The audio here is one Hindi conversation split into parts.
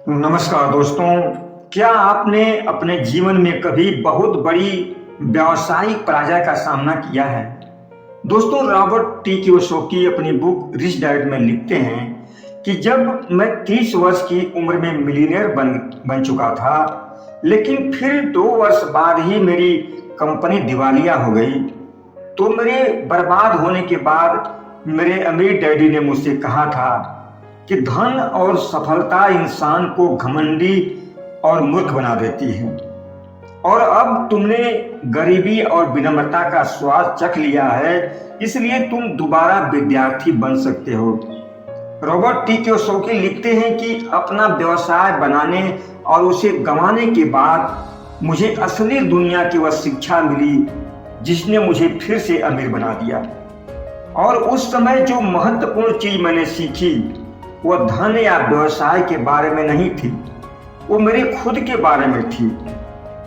नमस्कार दोस्तों। क्या आपने अपने जीवन में कभी बहुत बड़ी व्यावसायिक पराजय का सामना किया है? दोस्तों, रॉबर्ट टी कियोसाकी अपनी बुक रिच डैड में लिखते हैं कि जब मैं 30 वर्ष की उम्र में मिलीनियर बन चुका था, लेकिन फिर 2 वर्ष बाद ही मेरी कंपनी दिवालिया हो गई, तो मेरे बर्बाद होने के बाद मेरे अमीर डैडी ने मुझसे कहा था कि धन और सफलता इंसान को घमंडी और मूर्ख बना देती है, और अब तुमने गरीबी और विनम्रता का स्वाद चख लिया है, इसलिए तुम दोबारा विद्यार्थी बन सकते हो। रॉबर्ट टी कियोसाकी लिखते हैं कि अपना व्यवसाय बनाने और उसे गंवाने के बाद मुझे असली दुनिया की वह शिक्षा मिली जिसने मुझे फिर से अमीर बना दिया। और उस समय जो महत्वपूर्ण चीज मैंने सीखी वह धन या व्यवसाय के बारे में नहीं थी, वो मेरे खुद के बारे में थी।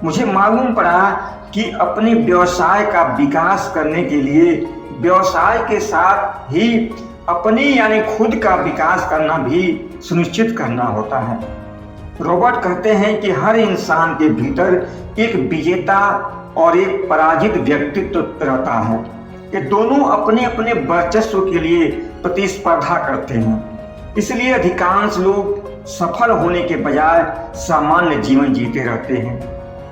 मुझे मालूम पड़ा कि अपने व्यवसाय का विकास करने के लिए व्यवसाय के साथ ही अपने यानी खुद का विकास करना भी सुनिश्चित करना होता है। रॉबर्ट कहते हैं कि हर इंसान के भीतर एक विजेता और एक पराजित व्यक्तित्व रहता है। ये दोनों अपने अपने वर्चस्व के लिए प्रतिस्पर्धा करते हैं, इसलिए अधिकांश लोग सफल होने के बजाय सामान्य जीवन जीते रहते हैं,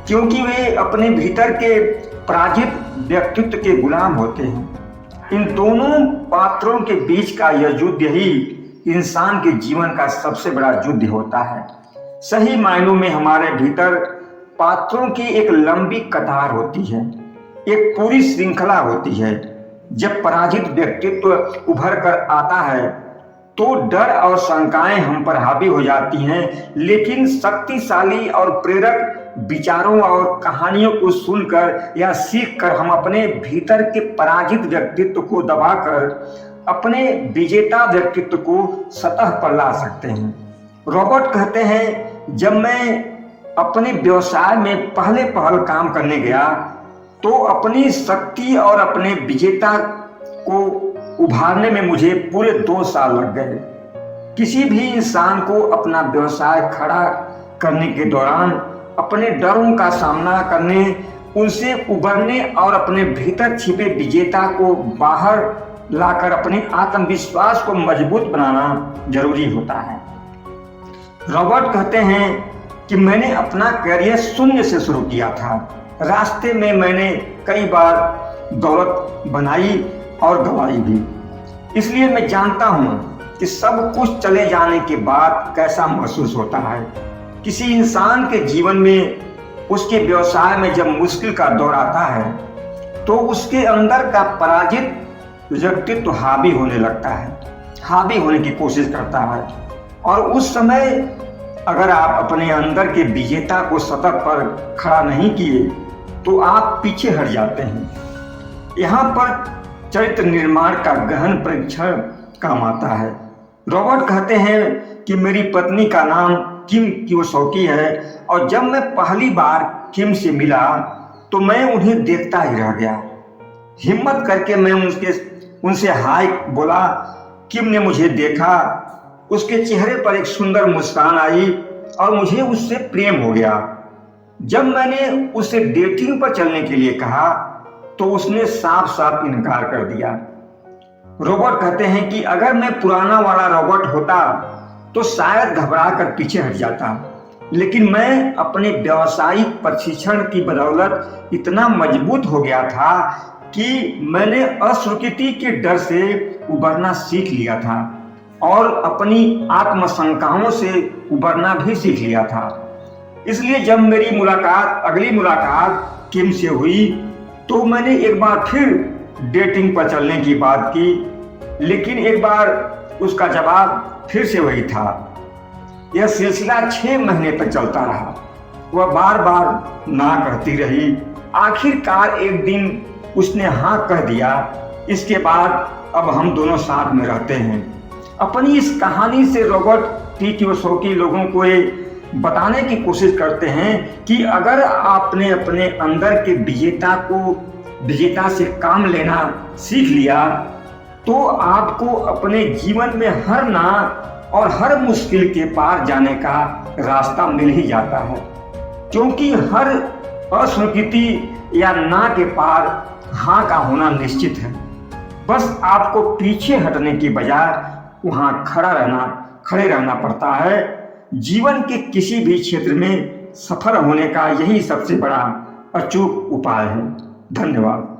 क्योंकि वे अपने भीतर के पराजित व्यक्तित्व के गुलाम होते हैं। इन दोनों पात्रों के बीच का यह युद्ध ही इंसान के जीवन का सबसे बड़ा युद्ध होता है। सही मायनों में हमारे भीतर पात्रों की एक लंबी कतार होती है, एक पूरी श्रृंखला होती है। जब पराजित व्यक्तित्व उभर कर आता है तो डर और शंकाएं हम पर हावी हो जाती हैं, लेकिन शक्तिशाली और प्रेरक विचारों और कहानियों को सुनकर या सीखकर हम अपने भीतर के पराजित व्यक्तित्व को दबाकर अपने विजेता व्यक्तित्व को सतह पर ला सकते हैं। रॉबर्ट कहते हैं, जब मैं अपने व्यवसाय में पहल काम करने गया तो अपनी शक्ति और अपने विजेता को उभारने में मुझे पूरे 2 साल लग गए। किसी भी इंसान को अपना व्यवसाय खड़ा करने के दौरान अपने डरों का सामना करने, उनसे उबरने और अपने भीतर छिपे विजेता को बाहर लाकर अपने आत्मविश्वास को मजबूत बनाना जरूरी होता है। रॉबर्ट कहते हैं कि मैंने अपना करियर शून्य से शुरू किया था। रास्ते में मैंने कई बार दौलत बनाई और गवाई भी, इसलिए मैं जानता हूं कि सब कुछ चले जाने के बाद कैसा महसूस होता है। किसी इंसान के जीवन में उसके व्यवसाय में जब मुश्किल का दौर आता है तो उसके अंदर का पराजित व्यक्तित्व हावी होने लगता है, हावी होने की कोशिश करता है, और उस समय अगर आप अपने अंदर के विजेता को सतह पर खड़ा नहीं किए तो आप पीछे हट जाते हैं। यहाँ पर चरित्र निर्माण का गहन परीक्षण काम आता है। रॉबर्ट कहते हैं कि मेरी पत्नी का नाम किम कियोसाकी है, और जब मैं पहली बार किम से मिला तो मैं उन्हें देखता ही रह गया। हिम्मत करके मैं उनसे हाय बोला। किम ने मुझे देखा, उसके चेहरे पर एक सुंदर मुस्कान आई और मुझे उससे प्रेम हो गया। जब मैंने उसे डेटिंग पर चलने के लिए कहा तो उसने साफ साफ इनकार कर दिया। रॉबर्ट कहते हैं कि अगर मैं पुराना वाला रॉबर्ट होता तो शायद घबरा कर पीछे हट जाता, लेकिन मैं अपने व्यावसायिक प्रशिक्षण की बदौलत इतना मजबूत हो गया था कि मैंने अस्वीकृति के डर से उबरना सीख लिया था और अपनी आत्मशंकाओं से उबरना भी सीख लिया था। इसलिए जब मेरी अगली मुलाकात किम से हुई तो मैंने एक बार फिर डेटिंग पर चलने की बात की, लेकिन एक बार उसका जवाब फिर से वही था। यह सिलसिला 6 महीने तक चलता रहा। वह बार बार ना कहती रही। आखिरकार एक दिन उसने हाँ कह दिया। इसके बाद अब हम दोनों साथ में रहते हैं। अपनी इस कहानी से रॉबर्ट टी कियोसाकी लोगों को ये बताने की कोशिश करते हैं कि अगर आपने अपने अंदर के विजेता से काम लेना सीख लिया तो आपको अपने जीवन में हर ना और हर मुश्किल के पार जाने का रास्ता मिल ही जाता है, क्योंकि हर अस्वीकृति या ना के पार हाँ का होना निश्चित है। बस आपको पीछे हटने की बजाय वहां खड़े रहना पड़ता है। जीवन के किसी भी क्षेत्र में सफल होने का यही सबसे बड़ा अचूक उपाय है। धन्यवाद।